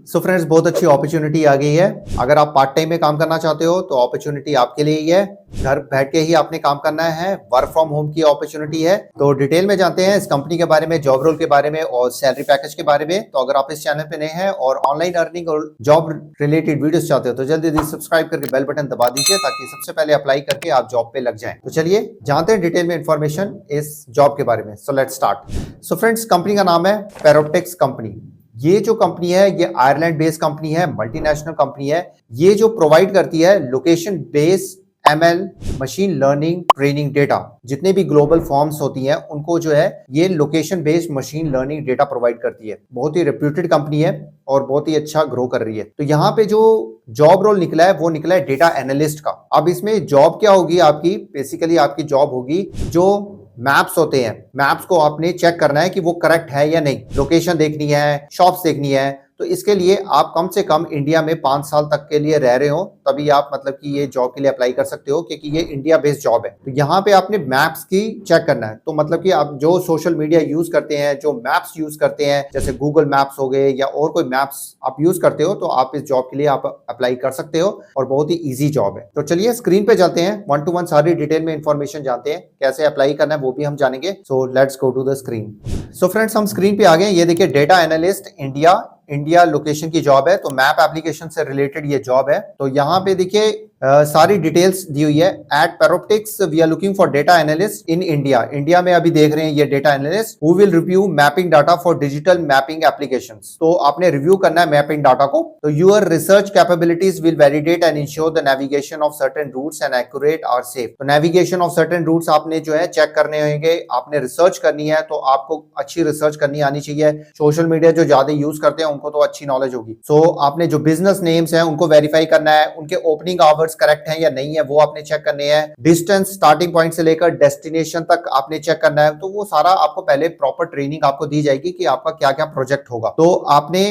So friends, बहुत अच्छी opportunity आ गई है। अगर आप पार्ट टाइम में काम करना चाहते हो तो अपॉर्चुनिटी आपके लिए ही है। घर बैठ के ही आपने काम करना है, वर्क फ्रॉम होम की अपॉर्चुनिटी है। तो डिटेल में जानते हैं इस कंपनी के बारे में, जॉब रोल के बारे में और सैलरी पैकेज के बारे में। तो अगर आप इस चैनल पे नए हैं और ऑनलाइन अर्निंग और जॉब रिलेटेड वीडियोस चाहते हो तो जल्दी जल्दी सब्सक्राइब करके बेल बटन दबा दीजिए ताकि सबसे पहले अप्लाई करके आप जॉब पे लग जाएं। तो चलिए जानते हैं डिटेल में इंफॉर्मेशन इस जॉब के बारे में। So let's start. So friends, company का नाम है पैरोप्टिक्स कंपनी। ये जो कंपनी है ये आयरलैंड बेस्ड कंपनी है, मल्टीनेशनल कंपनी है। ये जो प्रोवाइड करती है location based ML machine learning training data, जितने भी ग्लोबल फॉर्म्स होती हैं उनको जो है ये location based machine learning data provide करती है। बहुत ही रेप्यूटेड कंपनी है और बहुत ही अच्छा ग्रो कर रही है। तो यहाँ पे जो जॉब रोल निकला है वो निकला है डेटा एनालिस्ट का। अब इसमें जॉब क्या होगी आपकी, बेसिकली आपकी जॉब होगी जो मैप्स होते हैं, मैप्स को आपने चेक करना है कि वो करेक्ट है या नहीं, लोकेशन देखनी है, शॉप्स देखनी है। तो इसके लिए आप कम से कम इंडिया में 5 साल तक के लिए रह रहे हो तभी आप मतलब कि ये जॉब के लिए अप्लाई कर सकते हो, क्योंकि ये इंडिया बेस्ड जॉब है। तो यहाँ पे आपने मैप्स की चेक करना है। तो मतलब कि आप जो सोशल मीडिया यूज करते हैं, जो मैप्स यूज करते हैं, जैसे गूगल मैप्स हो गए या और कोई मैप्स आप यूज करते हो, तो आप इस जॉब के लिए आप अप्लाई कर सकते हो और बहुत ही ईजी जॉब है। तो चलिए स्क्रीन पे चलते हैं, 1 to 1 सारी डिटेल में इंफॉर्मेशन जानते हैं, कैसे अप्लाई करना है वो भी हम जानेंगे। So let's go to the screen. So friends, हम स्क्रीन पे आ गए। ये देखिए डेटा एनालिस्ट इंडिया लोकेशन की जॉब है। तो मैप एप्लीकेशन से रिलेटेड ये जॉब है। तो यहाँ पे देखिए सारी डिटेल्स दी हुई है। At Paroptics we are looking for data analyst in India में अभी देख रहे हैं ये data analyst who will review mapping data for digital mapping applications. तो आपने रिव्यू करना है मैपिंग डाटा को। तो your research capabilities will validate and ensure the navigation of certain routes and accurate are safe. तो नेविगेशन ऑफ सर्टेन रूट्स आपने जो है चेक करने होंगे, आपने रिसर्च करनी है। तो आपको अच्छी रिसर्च करनी आनी चाहिए। सोशल मीडिया जो ज्यादा यूज करते हैं उनको तो अच्छी नॉलेज होगी। सो आपने जो बिजनेस नेम्स हैं उनको वेरीफाई करना है, उनके ओपनिंग आवर्स करेक्ट है या नहीं है वो आपने चेक करने हैं। डिस्टेंस स्टार्टिंग पॉइंट से लेकर डेस्टिनेशन तक आपने चेक करना है। तो वो सारा आपको पहले प्रॉपर ट्रेनिंग आपको दी जाएगी कि आपका क्या क्या प्रोजेक्ट होगा। तो आपने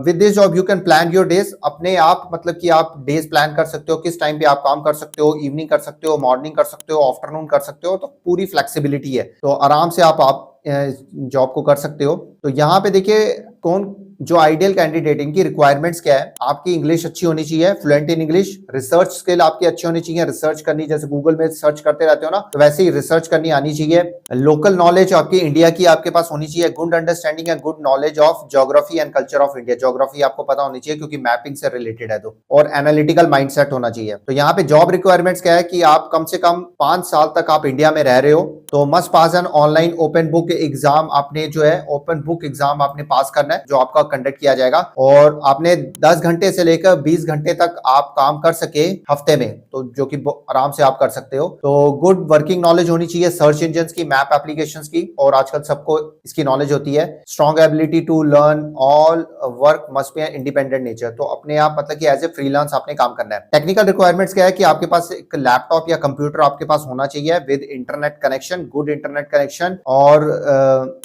with this job you can plan your days. अपने आप मतलब कि आप डेज प्लान कर सकते हो, किस टाइम पे आप काम कर सकते हो, इवनिंग कर सकते हो, मॉर्निंग कर सकते हो, आफ्टरनून कर सकते हो। तो पूरी फ्लेक्सिबिलिटी है, तो आराम से आप जॉब को कर सकते हो। तो यहाँ पे देखिए कौन जो आइडियल कैंडिडेट, इनकी रिक्वायरमेंट्स क्या है। आपकी इंग्लिश अच्छी होनी चाहिए, fluent in English. Research skill आपकी अच्छी होनी चाहिए, रिसर्च करनी, जैसे गूगल में सर्च करते रहते हो ना, तो वैसे ही रिसर्च करनी आनी चाहिए। लोकल नॉलेज आपकी इंडिया की आपके पास होनी चाहिए। Good understanding and good knowledge of geography and culture of India. Geography आपको पता होनी चाहिए क्योंकि मैपिंग से रिलेटेड है। तो और एनालिटिकल माइंडसेट होना चाहिए। तो यहाँ पे जॉब रिक्वायरमेंट्स क्या है कि आप कम से कम 5 साल तक आप इंडिया में रह रहे हो। तो must pass an online open book exam. आपने जो है ओपन बुक एग्जाम आपने पास करना है, जो आपका कंडक्ट किया जाएगा। और आपने 10 घंटे से लेकर 20 घंटे तक आप काम कर सके हफ्ते में, तो जो कि आराम से आप कर सकते हो। तो गुड वर्किंग नॉलेज होनी चाहिए सर्च इंजन की, मैप एप्लीकेशंस की, और आजकल सबको इसकी नॉलेज होती है। Strong ability to learn all work must be independent nature. तो अपने आप मतलब कि एज ए फ्रीलांस आपने काम करना है। टेक्निकल रिक्वायरमेंट्स क्या है कि आपके पास एक लैपटॉप या कंप्यूटर आपके पास होना चाहिए with internet connection, good internet connection, और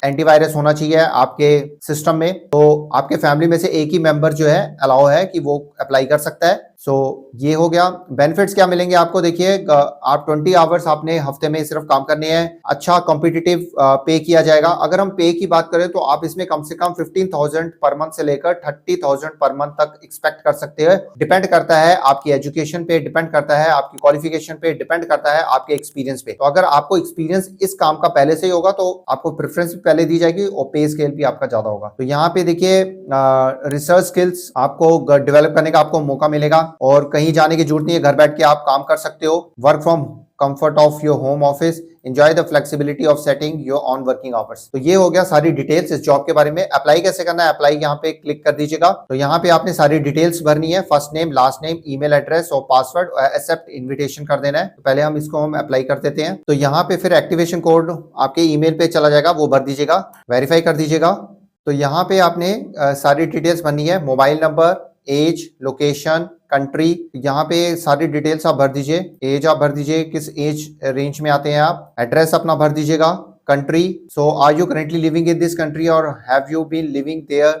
एंटीवायरस होना चाहिए आपके सिस्टम में। तो आपके फैमिली में से एक ही मेंबर जो है अलाउ है कि वो अप्लाई कर सकता है। सो ये हो गया। बेनिफिट्स क्या मिलेंगे आपको, देखिए आप 20 आवर्स आपने हफ्ते में सिर्फ काम करने हैं। अच्छा कॉम्पिटिटिव पे किया जाएगा। अगर हम पे की बात करें तो आप इसमें कम से कम 15,000 पर मंथ से लेकर 30,000 पर मंथ तक एक्सपेक्ट कर सकते हैं। डिपेंड करता है आपकी एजुकेशन पे, डिपेंड करता है आपकी क्वालिफिकेशन पे, डिपेंड करता है आपके एक्सपीरियंस पे। तो अगर आपको एक्सपीरियंस इस काम का पहले से ही होगा तो आपको प्रेफरेंस भी पहले दी जाएगी और पे स्केल भी आपका ज्यादा होगा। तो यहाँ पे देखिए रिसर्च स्किल्स आपको डेवलप करने का आपको मौका मिलेगा और कहीं जाने की जरूरत नहीं है, घर बैठ के आप काम कर सकते हो। Work from comfort of your home office, enjoy the flexibility of setting your on working hours. तो ये हो गया सारी डिटेल्स इस जॉब के बारे में। अप्लाई कैसे करना है, अप्लाई यहाँ पे क्लिक कर दीजिएगा। तो यहाँ पे आपने सारी डिटेल्स भरनी है, first name, last name, email address और पासवर्ड, एक्सेप्ट इन्विटेशन कर देना है। तो पहले हम इसको अप्लाई कर देते हैं। तो यहाँ पे फिर एक्टिवेशन कोड आपके ईमेल पे चला जाएगा, वो भर दीजिएगा, वेरीफाई कर दीजिएगा। तो यहाँ पे आपने सारी डिटेल्स भरनी है, mobile number, age, location, country. यहाँ पे सारी डिटेल्स आप भर दीजिए। एज आप भर दीजिए, किस एज रेंज में आते हैं आप। एड्रेस अपना भर दीजिएगा। country, so are you currently living in this country or have you been living there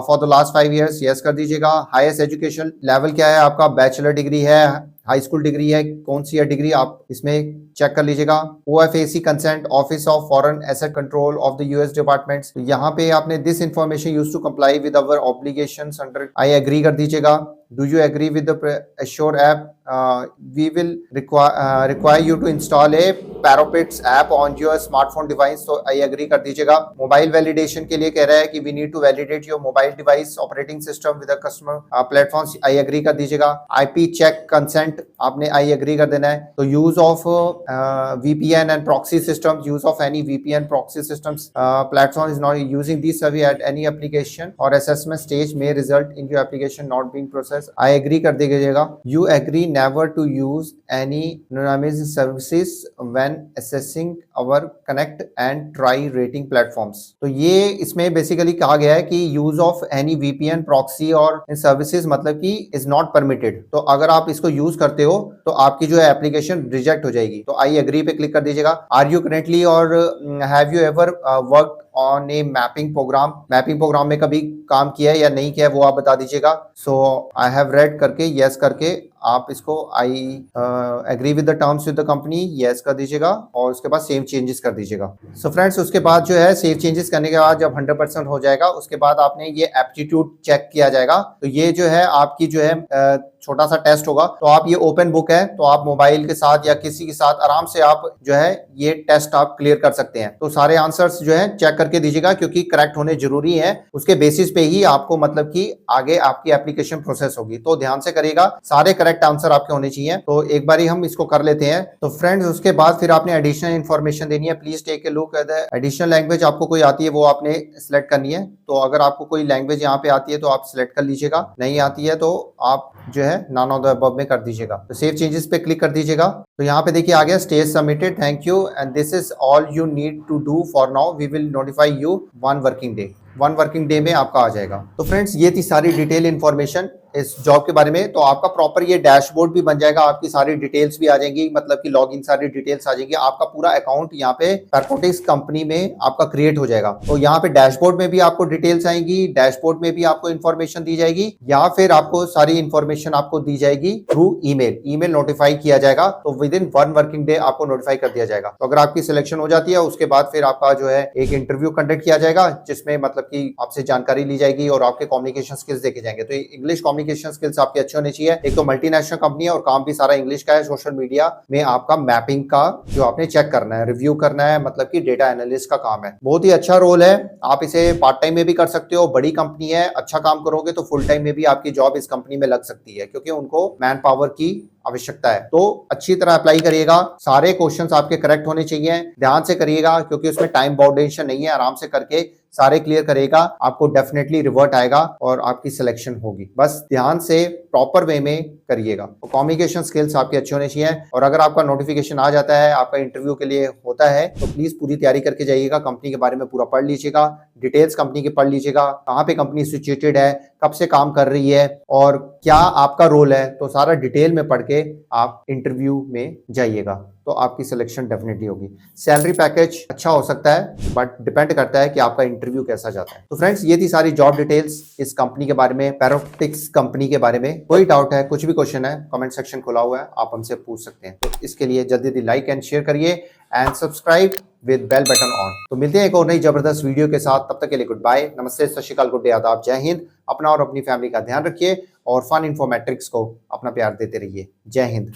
for the last 5 years? yes कर दीजिएगा। हाईएस्ट एजुकेशन लेवल क्या है आपका, बैचलर डिग्री है, हाई स्कूल डिग्री है, कौन सी है डिग्री आप इसमें चेक कर लीजिएगा। OFAC consent, office of foreign asset control of the US departments, तो यहाँ पे आपने this information use to comply with our obligations under, I agree कर दीजिएगा। Do you agree with the Assure app? We will require you to install a Parapets app on your smartphone device. तो I agree कर दीजिएगा। Mobile validation के लिए कह रहा है कि we need to validate your mobile device operating system with a customer platforms. I agree कर दीजिएगा। IP check consent आपने I agree कर देना है। तो use of VPN and proxy systems, use of any VPN proxy systems platform is not using this service at any application or assessment stage may result in your application not being processed. I agree कर दीजिएगा। You agree never to use any anonymous services when assessing our connect and try rating platforms। तो ये इसमें basically कहा गया है कि use of any VPN proxy और इन सर्विसेज मतलब कि इज नॉट परमिटेड। तो अगर आप इसको यूज करते हो तो आपकी जो है एप्लीकेशन रिजेक्ट हो जाएगी। तो आई एग्री पे क्लिक कर दीजिएगा। Are you currently or have you ever work on a mapping program, mapping program में कभी काम किया है या नहीं किया है वो आप बता दीजिएगा। सो आई हैव रेड करके यस करके आप इसको I agree with the terms with the company yes कर दीजिएगा और उसके बाद सेव चेंजेस कर दीजिएगा। सो फ्रेंड्स उसके बाद जो है सेव चेंजेस करने के बाद जब 100% हो जाएगा उसके बाद आपने ये एप्टीट्यूड चेक किया जाएगा। तो ये जो है आपकी जो है छोटा सा टेस्ट होगा। तो आप ये ओपन बुक है तो आप मोबाइल के साथ या किसी के साथ आराम से आप जो है ये टेस्ट आप क्लियर कर सकते हैं। तो सारे आंसर्स जो है चेक करके दीजिएगा क्योंकि करेक्ट होने जरूरी है। उसके बेसिस पे ही आपको मतलब कि आगे आपकी एप्लीकेशन प्रोसेस होगी। तो ध्यान से करिएगा, सारे करेक्ट आंसर आपके होने चाहिए। तो एक बार हम इसको कर लेते हैं। तो फ्रेंड्स उसके बाद फिर आपने एडिशनल इन्फॉर्मेशन देनी है। Please take a look at the additional language. आपको कोई आती है वो आपने सिलेक्ट करनी है। तो अगर आपको कोई लैंग्वेज यहाँ पे आती है तो आप सिलेक्ट कर लीजिएगा, नहीं आती है तो आप जो है नॉन ऑफ द अबव में कर दीजिएगा। तो सेव चेंजेस पे क्लिक कर दीजिएगा। तो यहाँ पे देखिए आ गया stage submitted, thank you and this is all you need to do for now, we will notify you 1 working day. 1 working day में आपका आ जाएगा। तो फ्रेंड्स ये थी सारी डिटेल इन्फॉर्मेशन इस जॉब के बारे में। तो आपका प्रॉपर ये डैशबोर्ड भी बन जाएगा, आपकी सारी डिटेल्स भी आ जाएंगी, मतलब कि लॉगिन सारी डिटेल्स आ जाएंगी। आपका पूरा अकाउंट यहाँ पे परकोटिक्स कंपनी में आपका क्रिएट हो जाएगा। तो यहाँ पे डैशबोर्ड में भी आपको डिटेल्स आएंगी, डैशबोर्ड में भी आपको इन्फॉर्मेशन दी जाएगी या फिर आपको सारी इन्फॉर्मेशन आपको दी जाएगी थ्रू ईमेल नोटिफाई किया जाएगा। तो विद इन 1 वर्किंग डे आपको नोटिफाई कर दिया जाएगा। तो अगर आपकी सिलेक्शन हो जाती है उसके बाद फिर आपका जो है एक इंटरव्यू कंडक्ट किया जाएगा जिसमें मतलब कि आपसे जानकारी ली जाएगी और आपके कम्युनिकेशन स्किल्स देखे जाएंगे। तो इंग्लिश कम्युनिकेशन स्किल्स आपके अच्छे होने चाहिए। एक तो मल्टीनेशनल कंपनी है और काम भी सारा इंग्लिश का है। सोशल मीडिया में आपका मैपिंग का जो आपने चेक करना है, रिव्यू करना है, मतलब कि डेटा एनालिस्ट का काम है। बहुत ही अच्छा रोल है। आप इसे पार्ट टाइम में भी कर सकते हो, बड़ी कंपनी है, अच्छा काम करोगे तो फुल टाइम में भी आपकी जॉब इस कंपनी में लग सकती है क्योंकि उनको मैन पावर की आवश्यकता है। तो अच्छी तरह अप्लाई करिएगा, सारे क्वेश्चंस आपके करेक्ट होने चाहिए, ध्यान से करिएगा क्योंकि उसमें टाइम बाउंडेशन नहीं है। आराम से करके सारे क्लियर करेगा, आपको डेफिनेटली रिवर्ट आएगा और आपकी सिलेक्शन होगी। बस ध्यान से प्रॉपर वे में करिएगा। तो कम्युनिकेशन स्किल्स आपके अच्छे होने चाहिए। और अगर आपका नोटिफिकेशन आ जाता है, आपका इंटरव्यू के लिए होता है तो प्लीज पूरी तैयारी करके जाइएगा। कंपनी के बारे में पूरा पढ़ लीजिएगा, डिटेल्स कंपनी की पढ़ लीजिएगा, कहाँ पे कंपनी सिचुएटेड है, कब से काम कर रही है और क्या आपका रोल है। तो सारा डिटेल में पढ़ के आप इंटरव्यू में जाइएगा तो आपकी सिलेक्शन डेफिनेटली होगी। सैलरी पैकेज अच्छा हो सकता है बट डिपेंड करता है कि आपका इंटरव्यू कैसा जाता है। तो फ्रेंड्स ये थी सारी जॉब डिटेल्स इस कंपनी के बारे में, पैरोप्टिक्स कंपनी के बारे में। कोई डाउट है, कुछ भी क्वेश्चन है, कमेंट सेक्शन खुला हुआ है, आप हमसे पूछ सकते हैं। तो इसके लिए जल्दी जल्दी लाइक एंड शेयर करिए and subscribe with bell button on. तो मिलते हैं एक और नई जबरदस्त वीडियो के साथ, तब तक के लिए गुड बाय, नमस्ते, सत श्री अकाल, गुड डे, आदाब, जय हिंद। अपना और अपनी फैमिली का ध्यान रखिए और फन इन्फॉर्मेटिक्स को अपना प्यार देते रहिए। जय हिंद।